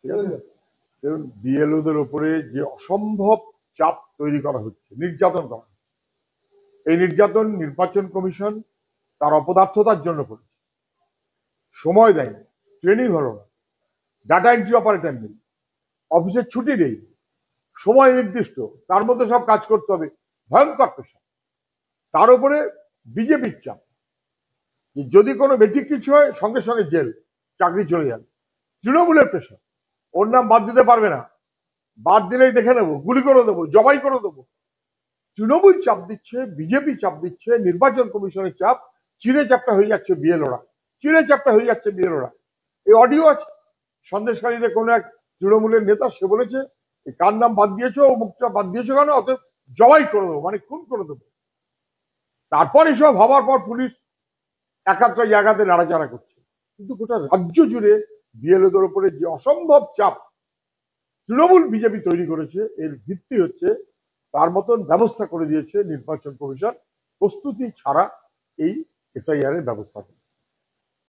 ঠিক আছে? দেখুন, বিএলওদের উপরে যে অসম্ভব চাপ তৈরি করা হচ্ছে, নির্যাতন করা হচ্ছে, এই নির্যাতন নির্বাচন কমিশন তার অপদার্থতার জন্য করেছে। সময় দেয়নি, ট্রেনিং হলো না, ডাটা এন্ট্রি অপারেটর নেই, অফিসের ছুটি নেই, সময় নির্দিষ্ট, তার মধ্যে সব কাজ করতে হবে, ভয়ঙ্কর পেশা। তার উপরে বিজেপির চাপ, যদি কোনো বেঠিক কিছু হয় সঙ্গে সঙ্গে জেল, চাকরি চলে যাবে। তৃণমূলের পেশা, ওর নাম বাদ দিতে পারবে না, বাদ দিলেই দেখে নেবো, গুলি করে দেবো, জবাই করে দেবো। তৃণমূল চাপ দিচ্ছে, বিজেপি চাপ দিচ্ছে, নির্বাচন কমিশনের চাপ, চিড়ে চাপটা হয়ে যাচ্ছে বিএলওরা, চিড়ে চাপটা হয়ে যাচ্ছে বিএলওরা। এই অডিও আছে, সন্দেশকারীদের কোন এক তৃণমূলের নেতা, সে বলেছে কার নাম বাদ দিয়েছো, ও মুখটা বাদ দিয়েছো কেন, অত জবাই করে দেবো, মানে খুন করে দেবো। তারপর এসব হবার পর পুলিশ একাত্রা জায়গাতে নাড়াচাড়া করছে, কিন্তু গোটা রাজ্য জুড়ে বিএলওদের উপরে যে অসম্ভব চাপ তৃণমূল বিজেপি তৈরি করেছে, এর ভিত্তি হচ্ছে তার মতন ব্যবস্থা করে দিয়েছে নির্বাচন কমিশন, প্রস্তুতি ছাড়া এই এসআইআর এর ব্যবস্থা।